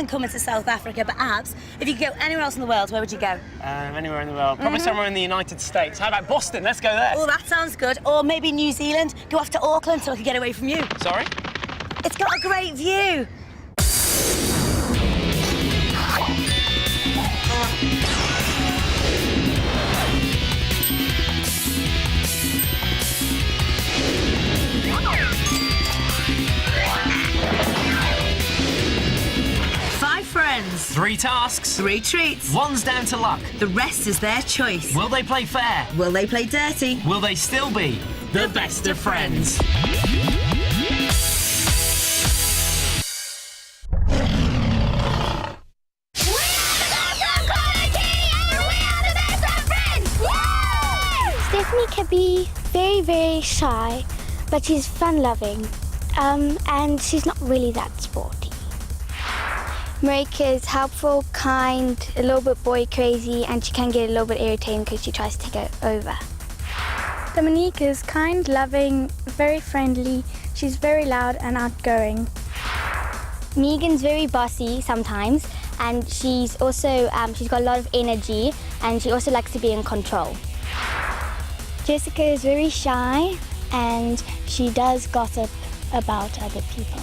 again coming to South Africa, but Abs, if you could go anywhere else in the world, where would you go? Anywhere in the world. Probably somewhere in the United States. How about Boston? Let's go there. Oh, that sounds good. Or maybe New Zealand. Go off to Auckland so I can get away from you. Sorry? It's got a great view. Friends. 3 tasks. 3 treats. 1's down to luck. The rest is their choice. Will they play fair? Will they play dirty? Will they still be the best of friends? Stephanie can be very, very shy, but she's fun-loving, and she's not really that sporty. Marika is helpful, kind, a little bit boy crazy, and she can get a little bit irritating because she tries to take it over. Dominique is kind, loving, very friendly. She's very loud and outgoing. Megan's very bossy sometimes, and she's also she's got a lot of energy, and she also likes to be in control. Jessica is very shy, and she does gossip about other people.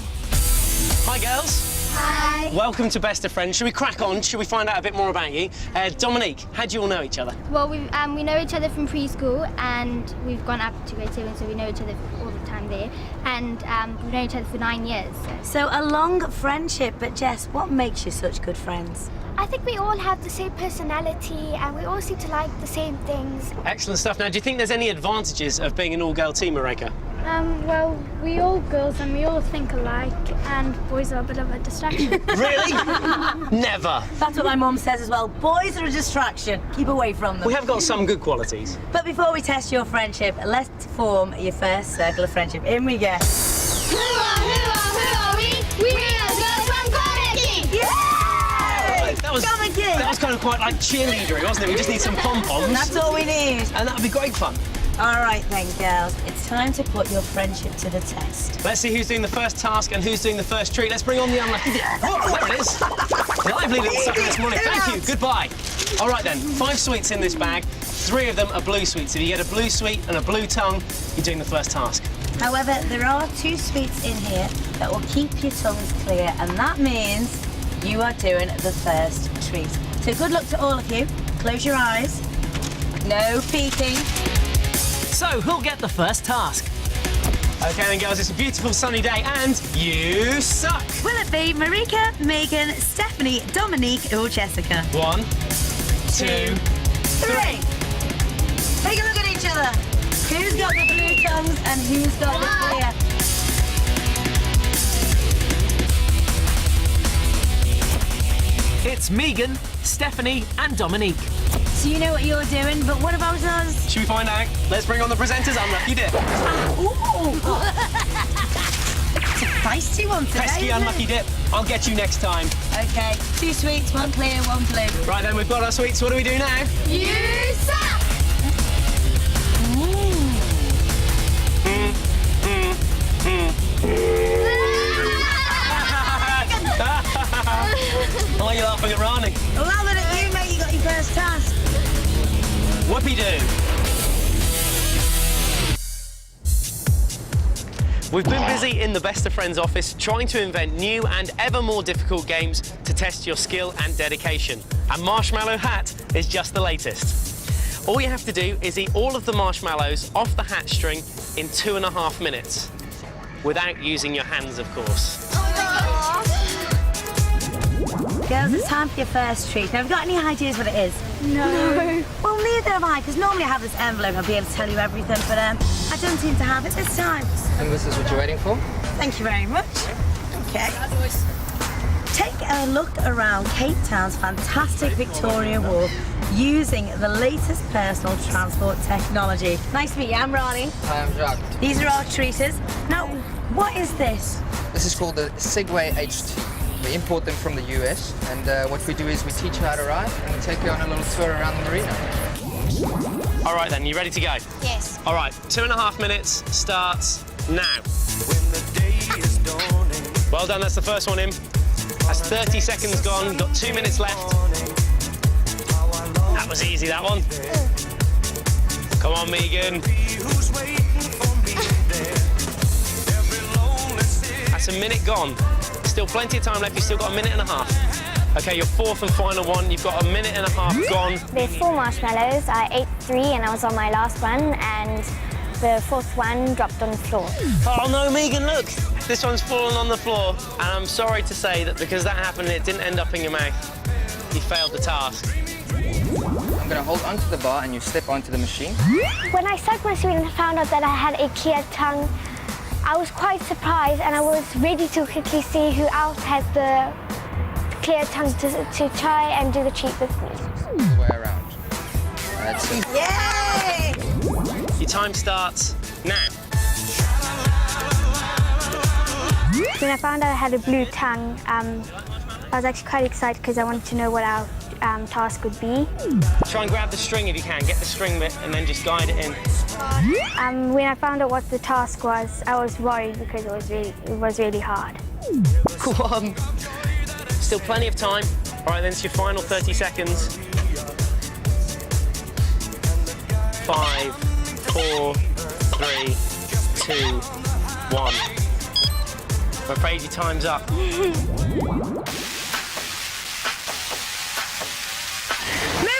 Hi, girls. Hi. Welcome to Best of Friends. Should we crack on? Should we find out a bit more about you? Dominique, how do you all know each other? Well, we know each other from preschool, and we've gone up to grade 7, so we know each other all the time there. And we've known each other for 9 years. So a long friendship, but Jess, what makes you such good friends? I think we all have the same personality and we all seem to like the same things. Excellent stuff. Now, do you think there's any advantages of being an all-girl team, Marika? Well, we all girls and we all think alike, and boys are a bit of a distraction. Really? Never. That's what my mum says as well. Boys are a distraction. Keep away from them. We have got some good qualities. But before we test your friendship, let's form your first circle of friendship. In we go. Who are we? We are girls from Connecting! Yay! That was kind of quite like cheerleadery, wasn't it? We just need some pom-poms. That's all we need. And that would be great fun. All right then, girls. It's time to put your friendship to the test. Let's see who's doing the first task and who's doing the first treat. Let's bring on the unlucky dip. Oh, there it is. Lively little sucker this morning. Thank you. Goodbye. All right then, 5 sweets in this bag. 3 of them are blue sweets. If you get a blue sweet and a blue tongue, you're doing the first task. However, there are 2 sweets in here that will keep your tongues clear, and that means you are doing the first treat. So good luck to all of you. Close your eyes. No peeking. So, who'll get the first task? OK then, girls, it's a beautiful sunny day and you suck. Will it be Marika, Megan, Stephanie, Dominique or Jessica? 1, 2, 3. Take a look at each other. Who's got the blue tongues and who's got the clear? It's Megan, Stephanie and Dominique. So you know what you're doing, but what about us? Should we find out? Let's bring on the presenters. Unlucky dip. Ooh! It's a feisty one today, Pesky isn't unlucky it? dip. I'll get you next time. OK, 2 sweets, 1 clear, 1 blue. Right then, we've got our sweets. What do we do now? You suck! Why are you laughing at Rani? Laughing at you, mate. You got your first task. Whoopie-doo. We've been busy in the Best of Friends office trying to invent new and ever more difficult games to test your skill and dedication. And Marshmallow Hat is just the latest. All you have to do is eat all of the marshmallows off the hat string in 2.5 minutes. Without using your hands, of course. Girls, it's time for your first treat. Now, have you got any ideas what it is? No. Well, neither have I, because normally I have this envelope and I'll be able to tell you everything, but I don't seem to have it this time. And this is what you're waiting for? Thank you very much. OK. Take a look around Cape Town's fantastic Victoria Wharf using the latest personal transport technology. Nice to meet you. I'm Rani. Hi, I'm Jacques. These are our treaters. Now, what is this? This is called the Segway HT. We import them from the US, and what we do is we teach you how to ride, and we take you on a little tour around the marina. All right then, you ready to go? Yes. All right, 2.5 minutes starts now. Well done, that's the first one in. That's 30 seconds gone, got 2 minutes left. That was easy, that one. Come on, Megan. That's a minute gone. Still plenty of time left, you've still got a minute and a half. Okay, your fourth and final one, you've got a minute and a half gone. There's 4 marshmallows. I ate 3 and I was on my last one, and the 4th one dropped on the floor. Oh no, Megan, look! This one's fallen on the floor, and I'm sorry to say that because that happened, it didn't end up in your mouth. You failed the task. I'm gonna hold onto the bar and you step onto the machine. When I sucked my sweet and found out that I had a clear tongue, I was quite surprised, and I was ready to quickly see who else had the clear tongue to try and do the treat with me. The way around. That's it. Yay! Your time starts now. When I found out I had a blue tongue, I was actually quite excited because I wanted to know what our task would be. Try and grab the string if you can. Get the string bit and then just guide it in. When I found out what the task was, I was worried because it was really hard. Go on. Still plenty of time. All right, then it's your final 30 seconds. 5, 4, 3, 2, 1. I'm afraid your time's up. Move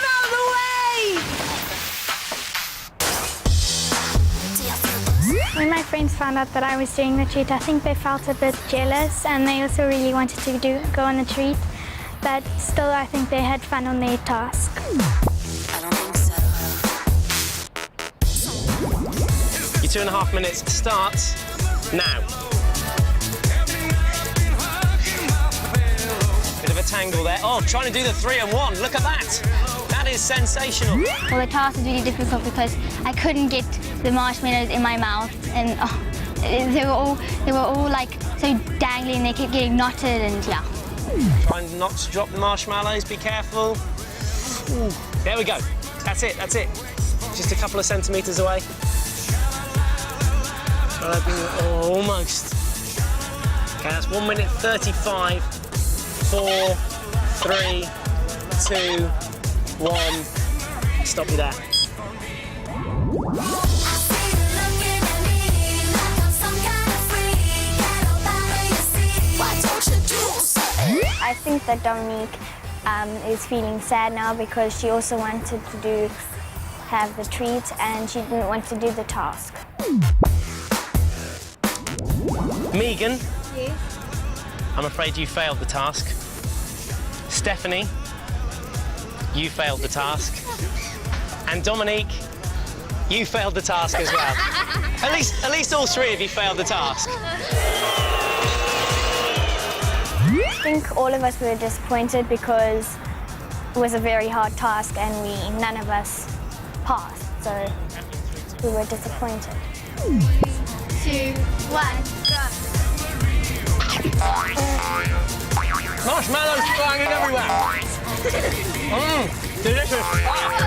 out of the way! When my friends found out that I was doing the treat, I think they felt a bit jealous, and they also really wanted to go on the treat. But still, I think they had fun on their task. Your 2.5 minutes starts now. Bit of a tangle there. Oh, trying to do the 3 and 1. Look at that. That is sensational. Well, the task was really difficult because I couldn't get the marshmallows in my mouth, and they were all like so dangling. They kept getting knotted, and yeah. Try not to drop the marshmallows. Be careful. Ooh, there we go. That's it. That's it. Just a couple of centimetres away. Oh, almost. Okay, that's 1 minute 35. 4, 3, 2, 1. Stop you there. I think that Dominique is feeling sad now because she also wanted to have the treat, and she didn't want to do the task. Megan? Yes? I'm afraid you failed the task. Stephanie? You failed the task. And Dominique? You failed the task as well. At least all 3 of you failed the task. I think all of us were disappointed because it was a very hard task and none of us passed, so we were disappointed. 3, 2, 1, go. Marshmallows flying everywhere. Delicious.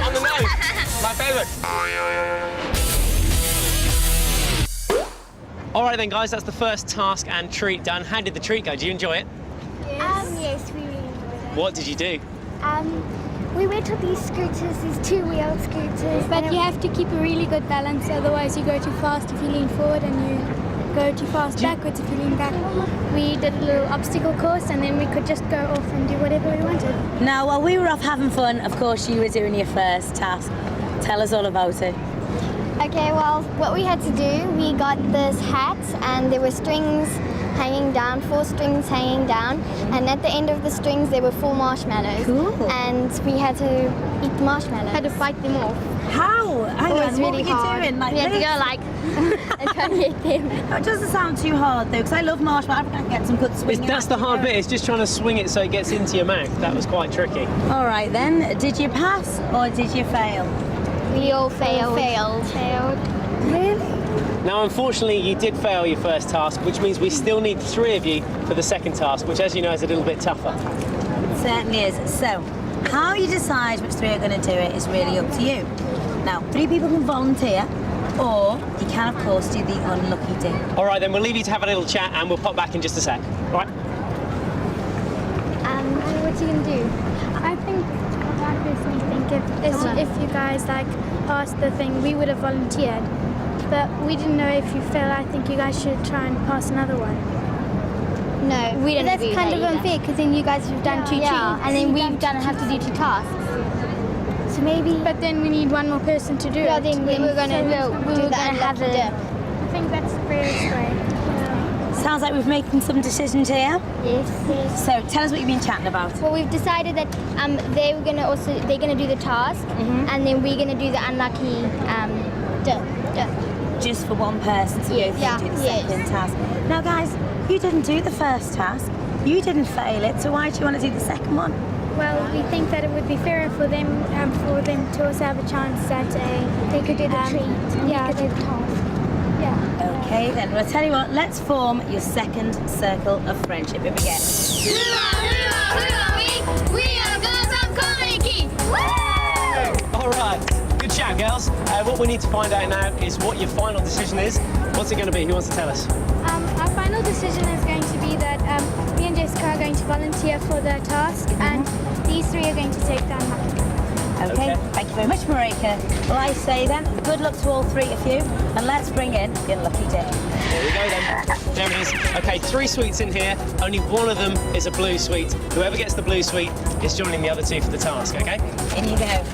On the nose. My favourite. All right then, guys, that's the first task and treat done. How did the treat go? Did you enjoy it? Yes, we really enjoyed it. What did you do? We went on these scooters, these 2-wheeled scooters. But you have to keep a really good balance, otherwise you go too fast if you lean forward and you go too fast backwards if you lean back. We did a little obstacle course, and then we could just go off and do whatever we wanted. Now, while we were off having fun, of course, you were doing your first task. Tell us all about it. Okay, well, what we had to do, we got this hat, and there were strings hanging down, 4 strings hanging down, and at the end of the strings there were 4 marshmallows. Cool. And we had to eat the marshmallows. Had to fight them off. How? Hang It on, was really what were you hard. doing? Like we had to this? go like and try and get them. It doesn't sound too hard though, because I love marshmallows. I can get some good swinging. That's the hard bit. It's just trying to swing it so it gets into your mouth. That was quite tricky. All right then, did you pass or did you fail? We all failed. Really? Now, unfortunately, you did fail your first task, which means we still need 3 of you for the second task, which, as you know, is a little bit tougher. It certainly is. So, how you decide which 3 are going to do it is really up to you. Now, 3 people can volunteer, or you can, of course, do the unlucky do. All right, then we'll leave you to have a little chat, and we'll pop back in just a sec. All right? I think, I personally think if you guys like passed the thing, we would have volunteered. But we didn't know if you fail. I think you guys should try and pass another one. No, we don't. That's kind of unfair because then you guys have done two treats. And then we've have to do 2 tasks. So maybe. But then we need one more person to do it. Then we were going to do that and have it. I think that's the fairest way. Sounds like we've making some decisions here. Yes. So tell us what you've been chatting about. Well, we've decided that they're gonna do the task, and then we're gonna do the unlucky Just for one person to go through and do the second task. Now guys, you didn't do the first task. You didn't fail it, so why do you want to do the second one? Well, we think that it would be fairer for them to also have a chance that they could do the treat. Yeah, they could do the task. Yeah. Okay, then. Well, I'll tell you what, let's form your second circle of friendship. Here we go. Who are we? We are girls from Carnegie. Woo! All right, good chat, girls. What we need to find out now is what your final decision is. What's it going to be? Who wants to tell us? Our final decision is going to be that me and Jessica are going to volunteer for the task, and these 3 are going to take the unlucky task. Okay, thank you very much, Marika. Well, I say then, good luck to all 3 of you, and let's bring in your lucky dip. There we go then. There it is. Okay, 3 sweets in here. Only one of them is a blue sweet. Whoever gets the blue sweet is joining the other 2 for the task, okay? In you go.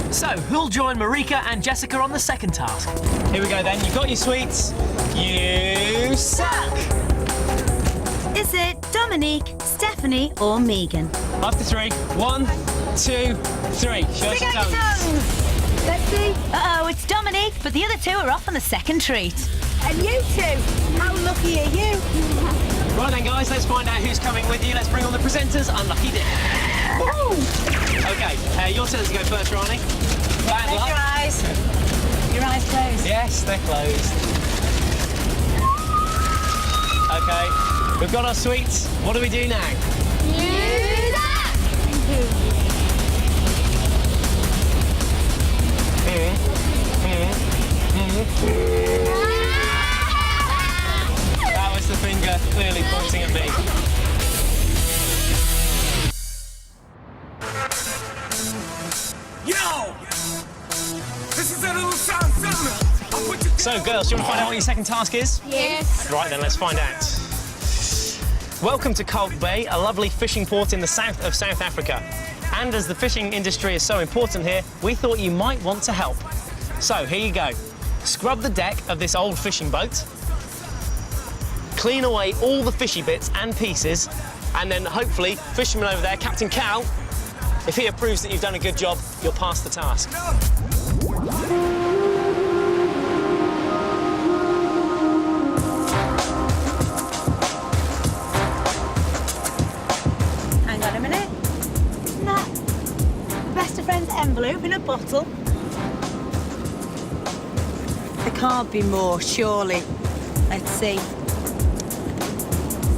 So, who'll join Marika and Jessica on the second task? Here we go then. You've got your sweets. You suck! Is it Dominique, Stephanie, or Megan? After 3. 1, 2, 3. Show us your tongues. Let's see. Uh-oh, it's Dominique, but the other 2 are off on the second treat. And you 2, how lucky are you? Right then, guys, let's find out who's coming with you. Let's bring on the presenters. Unlucky dip. Okay, your turn to go first, Rani. Bad luck. Your eyes. Your eyes closed. Yes, they're closed. Okay, we've got our sweets. What do we do now? That was the finger clearly pointing at me. Yo! This is a little something. So, girls, do you want to find out what your second task is? Yes. Right then, let's find out. Welcome to Kalk Bay, a lovely fishing port in the south of South Africa. And as the fishing industry is so important here, we thought you might want to help. So, here you go. Scrub the deck of this old fishing boat, clean away all the fishy bits and pieces, and then hopefully, fisherman over there, Captain Cal, if he approves that you've done a good job, you'll pass the task. Hang on a minute. Isn't that the best of friends envelope in a bottle? There can't be more, surely. Let's see.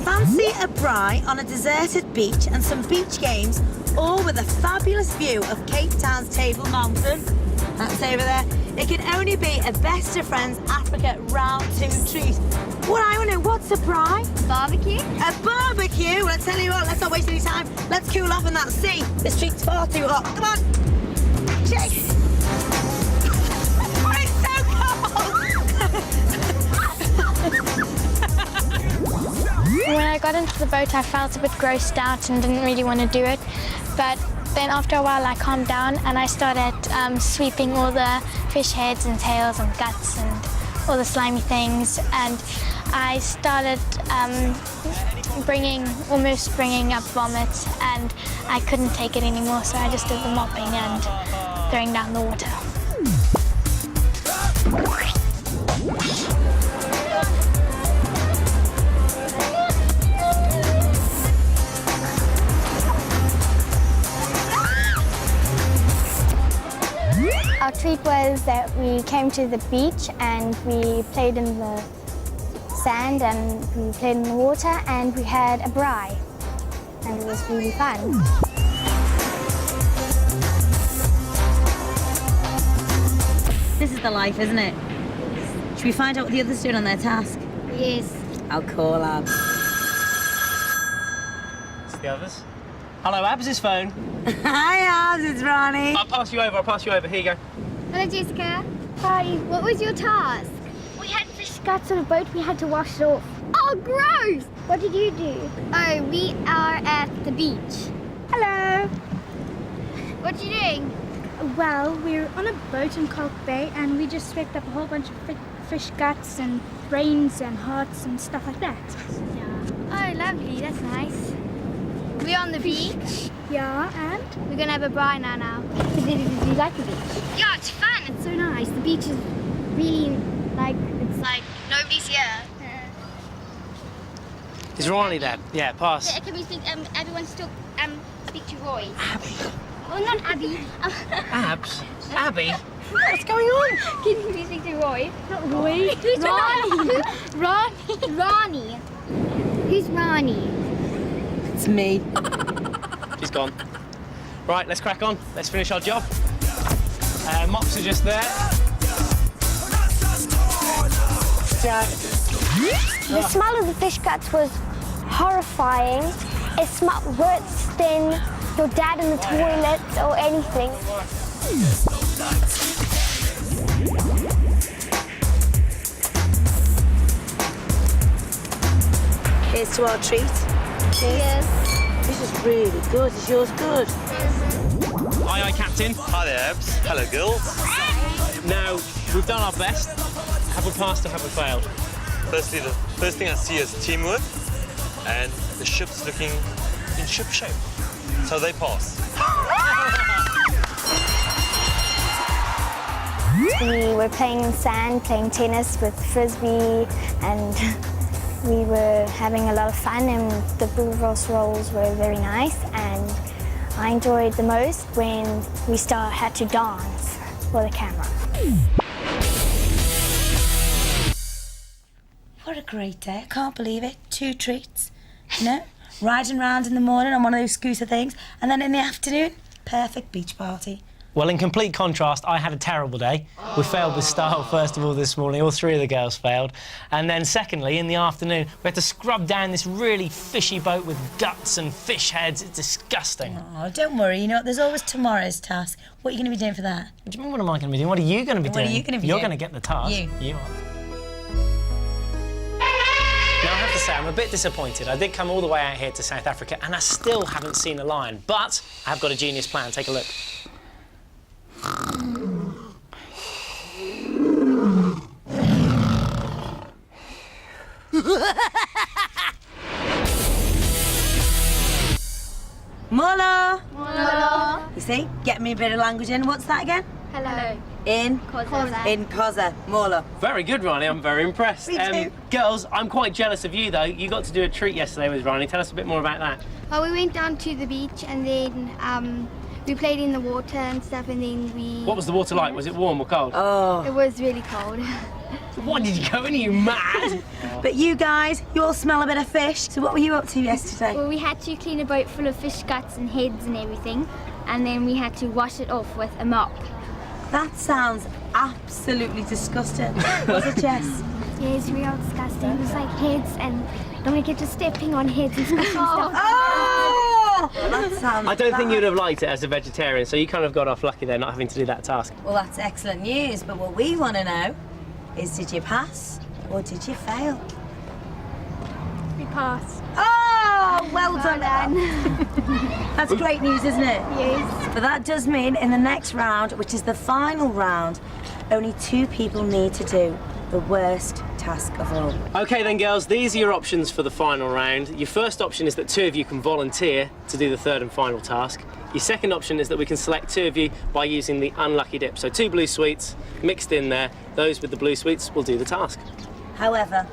Fancy a braai on a deserted beach and some beach games, all with a fabulous view of Cape Town's Table Mountain. That's over there. It can only be a best of friends Africa round 2 treat. What I want to know, what's a braai? Barbecue? A barbecue? Well, I tell you what, let's not waste any time. Let's cool off in that sea. This treat's far too hot. Come on. Chase. Oh, it's so cold. When I got into the boat, I felt a bit grossed out and didn't really want to do it. But then after a while, I calmed down and I started sweeping all the fish heads and tails and guts and all the slimy things. And I started almost bringing up vomit, and I couldn't take it anymore, so I just did the mopping and throwing down the water. Our treat was that we came to the beach and we played in the sand and we played in the water and we had a braai. And it was really fun. This is the life, isn't it? Should we find out what the others doing on their task? Yes. I'll call up. It's the others. Hello, Abs' phone. Hi, Abs, it's Rani. I'll pass you over. Here you go. Hello, Jessica. Hi. What was your task? We had fish guts on a boat. We had to wash it off. Oh, gross! What did you do? Oh, we are at the beach. Hello. What are you doing? Well, we're on a boat in Kalk Bay and we just swept up a whole bunch of fish guts and brains and hearts and stuff like that. Oh, lovely. That's nice. We're on the beach. Yeah, and? We're gonna have a brina now. Do you like the beach? Yeah, it's fun. It's so nice. The beach is really it's like nobody's here. Is Rani there? Yeah, pass. Can we speak? Everyone still speak to Roy. Abby. Oh, not Abby. Abs? Abby? What's going on? Can we speak to Roy? Not Roy. Who's Rani? Rani. Who's Rani? It's me. She's gone. Right, let's crack on. Let's finish our job. Mops are just there. The smell of the fish guts was horrifying. It smelled worse than your dad in the toilet or anything. Here's to our treat. Yes. This is really good. Is yours good? Aye, aye, Captain. Hi there, Abs. Hello, girls. Now, we've done our best. Have we passed or have we failed? Firstly, the first thing I see is teamwork, and the ship's looking in ship shape. So they pass. We were playing in sand, playing tennis with frisbee, and we were having a lot of fun, and the Bouvros rolls were very nice, and I enjoyed the most when we had to dance for the camera. What a great day. I can't believe it. 2 treats. You know? Riding round in the morning on one of those scooter things, and then in the afternoon, perfect beach party. Well, in complete contrast, I had a terrible day. We failed with style, first of all, this morning. All 3 of the girls failed. And then secondly, in the afternoon, we had to scrub down this really fishy boat with guts and fish heads. It's disgusting. Oh, don't worry. You know what? There's always tomorrow's task. What are you going to be doing for that? What do you mean, what am I going to be doing? What are you going to be doing? What are you going to be You're doing? going to get the task. You are. Now, I have to say, I'm a bit disappointed. I did come all the way out here to South Africa, and I still haven't seen a lion. But I have got a genius plan. Take a look. Mola! Hello. You see? Get me a bit of language in. What's that again? Hello. In? Koza. In Koza. Mola. Very good, Rani. I'm very impressed. Me too. Girls, I'm quite jealous of you, though. You got to do a treat yesterday with Rani. Tell us a bit more about that. Well, we went down to the beach and then we played in the water and stuff, and then we... What was the water like? Was it warm or cold? Oh. It was really cold. What, did you go in? Are you mad? But you guys, you all smell a bit of fish. So what were you up to yesterday? Well, we had to clean a boat full of fish guts and heads and everything, and then we had to wash it off with a mop. That sounds absolutely disgusting. Was it, Jess? Yeah, it's real disgusting. It was like heads, and don't want to get to stepping on heads and stuff. Oh! That sounds I don't think bad. you'd have liked it as a vegetarian, so you kind of got off lucky there not having to do that task. Well, that's excellent news, but what we want to know is, did you pass or did you fail? We passed. Oh, well done. That's great news, isn't it? Yes. But that does mean in the next round, which is the final round, only 2 people need to do the worst task of all. OK then, girls, these are your options for the final round. Your first option is that 2 of you can volunteer to do the 3rd and final task. Your second option is that we can select 2 of you by using the unlucky dip. So 2 blue sweets mixed in there. Those with the blue sweets will do the task. However,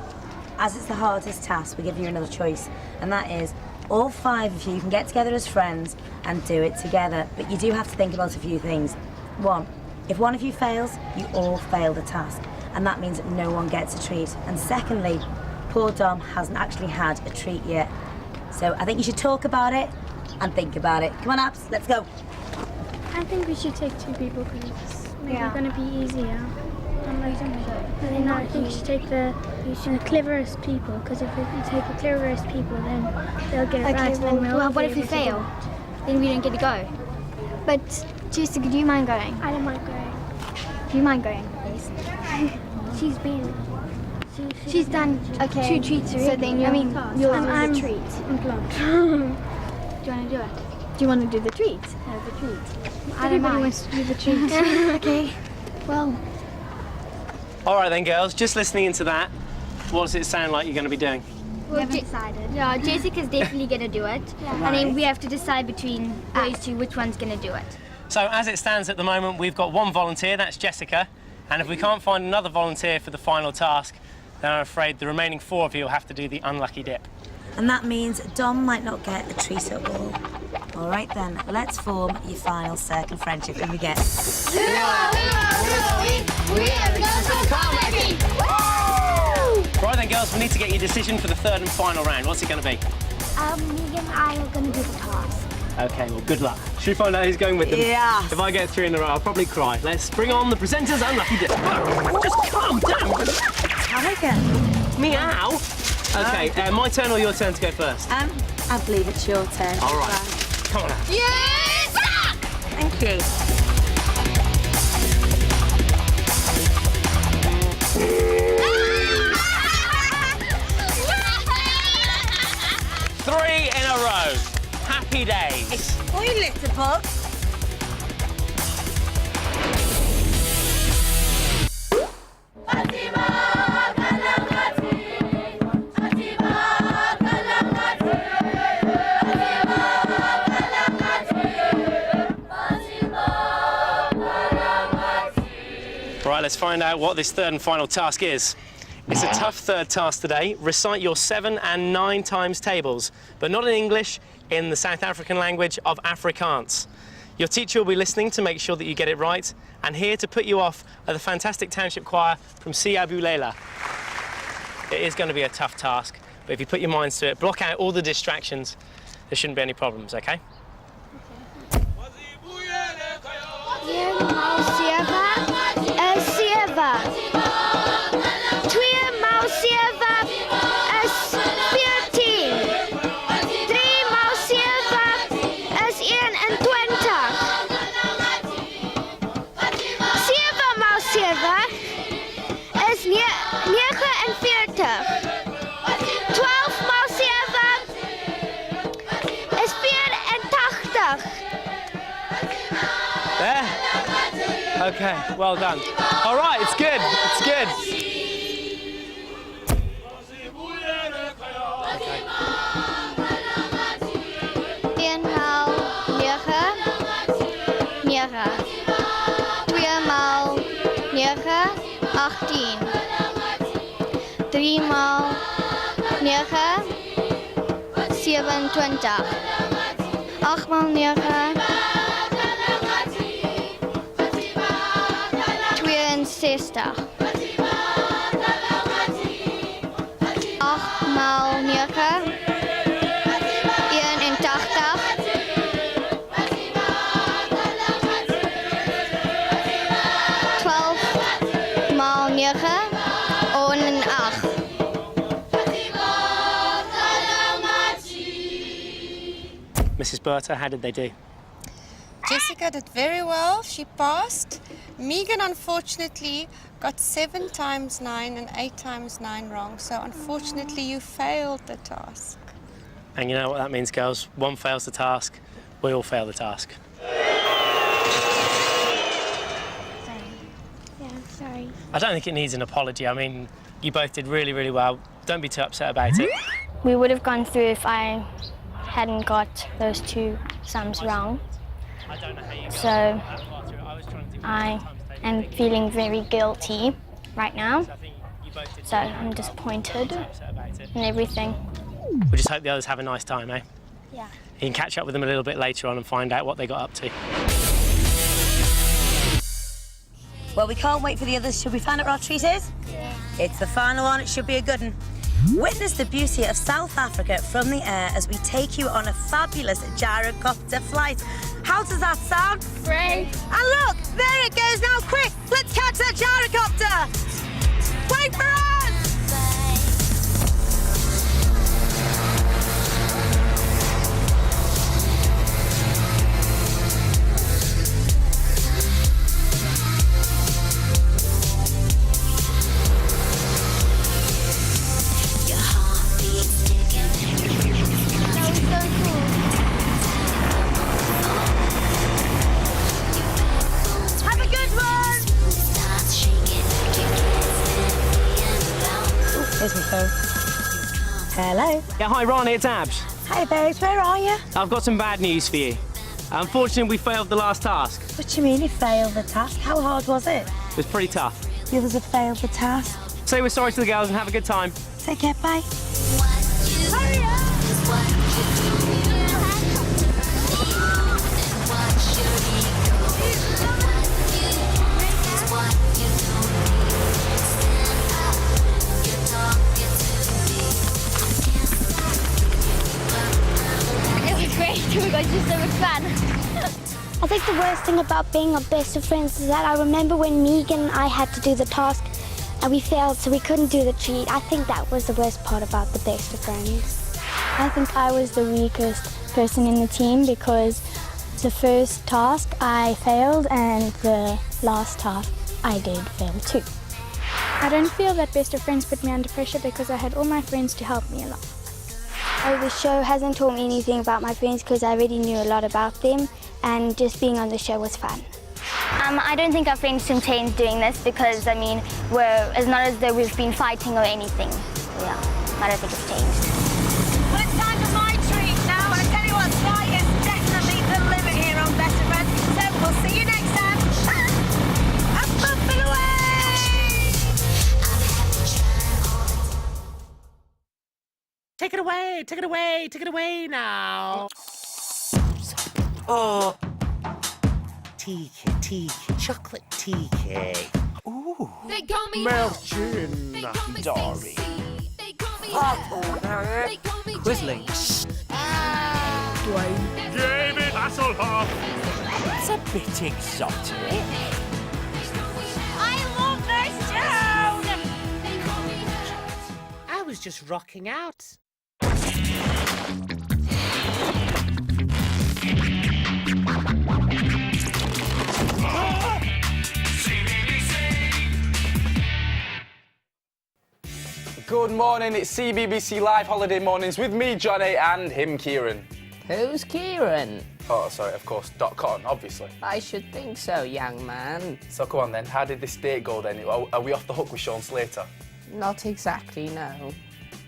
as it's the hardest task, we give you another choice, and that is all 5 of you can get together as friends and do it together. But you do have to think about a few things. 1, if one of you fails, you all fail the task, and that means no one gets a treat. And secondly, poor Dom hasn't actually had a treat yet. So I think you should talk about it and think about it. Come on, Abs, let's go. I think we should take 2 people because it's maybe Yeah. going to be easier. And I think we should take the cleverest people, because if we take the cleverest people, then they'll get it right. And then we'll well, what be if we able to do fail? it. then we don't get to go. But Jessica, do you mind going? I don't mind going. Do you mind going, please? She's been. She's done 2 treats already. So then you're, I'm the treat. unplugged. Do you want to do it? Do you want to do the treat? No, the treat. Everybody wants to do the treat. Okay. Well, All right then, girls, just listening into that, what does it sound like you're going to be doing? we haven't decided. Yeah, Jessica's definitely going to do it. And then we have to decide between those two which one's going to do it. So as it stands at the moment, we've got one volunteer, that's Jessica, and if we can't find another volunteer for the final task, then I'm afraid the remaining 4 of you will have to do the unlucky dip. And that means Dom might not get a treat at all. All right then, let's form your final circle of friendship. Here we get. We are the girls from Carnegie. Right then, girls, we need to get your decision for the 3rd and final round. What's it going to be? Megan and I are going to do the task. Okay, well, good luck. Should we find out who's going with them? Yeah. If I get 3 in a row, I'll probably cry. Let's bring on the presenters unlucky dip. Just calm down. Tiger. Meow. Okay, my turn or your turn to go first? I believe it's your turn. All right. Come on now. Yes! Thank you. Three in a row. Happy days. Oi, little pug. Right, let's find out what this 3rd and final task is. It's a tough 3rd task today. Recite your 7 and 9 times tables, but not in English, in the South African language of Afrikaans. Your teacher will be listening to make sure that you get it right, and here to put you off are the fantastic township choir from Siyabulela. It is going to be a tough task, but if you put your minds to it, block out all the distractions, there shouldn't be any problems, okay? There? Okay, well done. All right, it's good, it's good. Eenmaal 9, 9. Tweemaal 9, 18. Driemaal 9, 27. 8maal 9, 62. 8maal 9, 81. 12maal 9, 8. Mrs. Berta, how did they do? Jessica did very well. She passed. Megan, unfortunately, got 7 times 9 and 8 times 9 wrong. So, unfortunately, you failed the task. And you know what that means, girls? One fails the task, we all fail the task. Yeah, sorry. I don't think it needs an apology. I mean, you both did really, really well. Don't be too upset about it. We would have gone through if I hadn't got those 2 sums wrong. I don't know how you got So, that far through. I was trying to do I times tables. am feeling very guilty right now. So I think you both did So really well. I'm disappointed Don't be upset about it. and everything. We just hope the others have a nice time, eh? Yeah. You can catch up with them a little bit later on and find out what they got up to. Well, we can't wait for the others. Should we find out what our treat is? Yeah. It's the final one. It should be a good one. Witness the beauty of South Africa from the air as we take you on a fabulous gyrocopter flight. How does that sound? Great. And look, there it goes now. Quick, let's catch that gyrocopter. Wait for us! Hello. Yeah, hi Rani, it's Abs. Hey babes, where are you? I've got some bad news for you. Unfortunately, we failed the last task. What do you mean you failed the task? How hard was it? It was pretty tough. The others have failed the task. Say we're sorry to the girls and have a good time. Take care, bye. Hurry up! We got just so much fun. I think the worst thing about being a best of friends is that I remember when Megan and I had to do the task and we failed, so we couldn't do the treat. I think that was the worst part about the best of friends. I think I was the weakest person in the team because the first task I failed and the last task I did fail too. I don't feel that best of friends put me under pressure because I had all my friends to help me a lot. Oh, the show hasn't taught me anything about my friends because I already knew a lot about them, and just being on the show was fun. I don't think our friendship changed doing this because, I mean, it's not as though we've been fighting or anything. Yeah, I don't think it's changed. Well, it's time for my treat now. And I tell you what, Sky is definitely the limit here on Best of Friends. So we'll see you next time. And bump it away! Take it away, take it away, take it away now. Oh. Tea cake, chocolate tea cake. Ooh. They call me Melting They call me Dory. Stacy. They call me They call me Whistling. Dwayne. David Hasselhoff. It's a bit exotic. I love this town! I was just rocking out. Good morning, it's CBBC Live Holiday Mornings with me, Johnny, and him, Kieran. Who's Kieran? Oh, sorry, of course, .cotton, obviously. I should think so, young man. So come on then, how did this date go then? Are we off the hook with Sean Slater? Not exactly, no.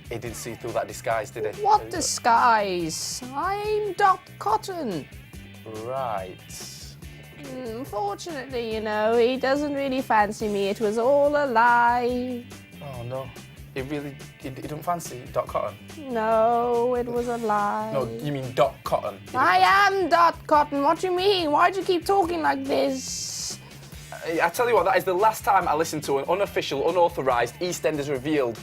He didn't see through that disguise, did he? What disguise? I'm .cotton. Right. Unfortunately, you know, he doesn't really fancy me. It was all a lie. Oh no, he don't fancy .cotton? No, it was a lie. No, you mean .cotton? I am .cotton. What do you mean? Why do you keep talking like this? I tell you what, that is the last time I listened to an unofficial, unauthorised EastEnders Revealed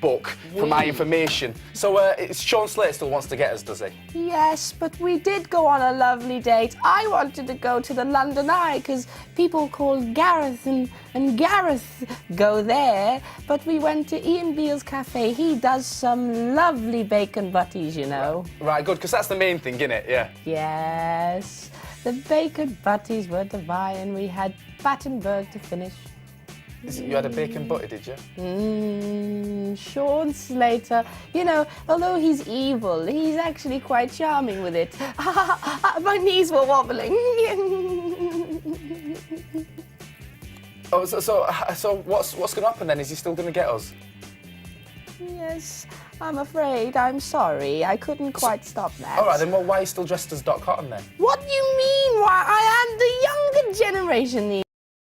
book for my information. So it's Sean Slater still wants to get us, does he? Yes, but we did go on a lovely date. I wanted to go to the London Eye because people called Gareth and Gareth go there. But we went to Ian Beale's cafe. He does some lovely bacon butties, you know. Right, good, because that's the main thing, innit? Yeah. Yes, the bacon butties were divine. We had Battenberg to finish. You had a bacon butty, did you? Sean Slater. You know, although he's evil, he's actually quite charming with it. My knees were wobbling. Oh, so what's going to happen then? Is he still going to get us? Yes, I'm afraid. I'm sorry. I couldn't quite stop that. All right, then why are you still dressed as .cotton then? What do you mean? Why? I am the younger generation.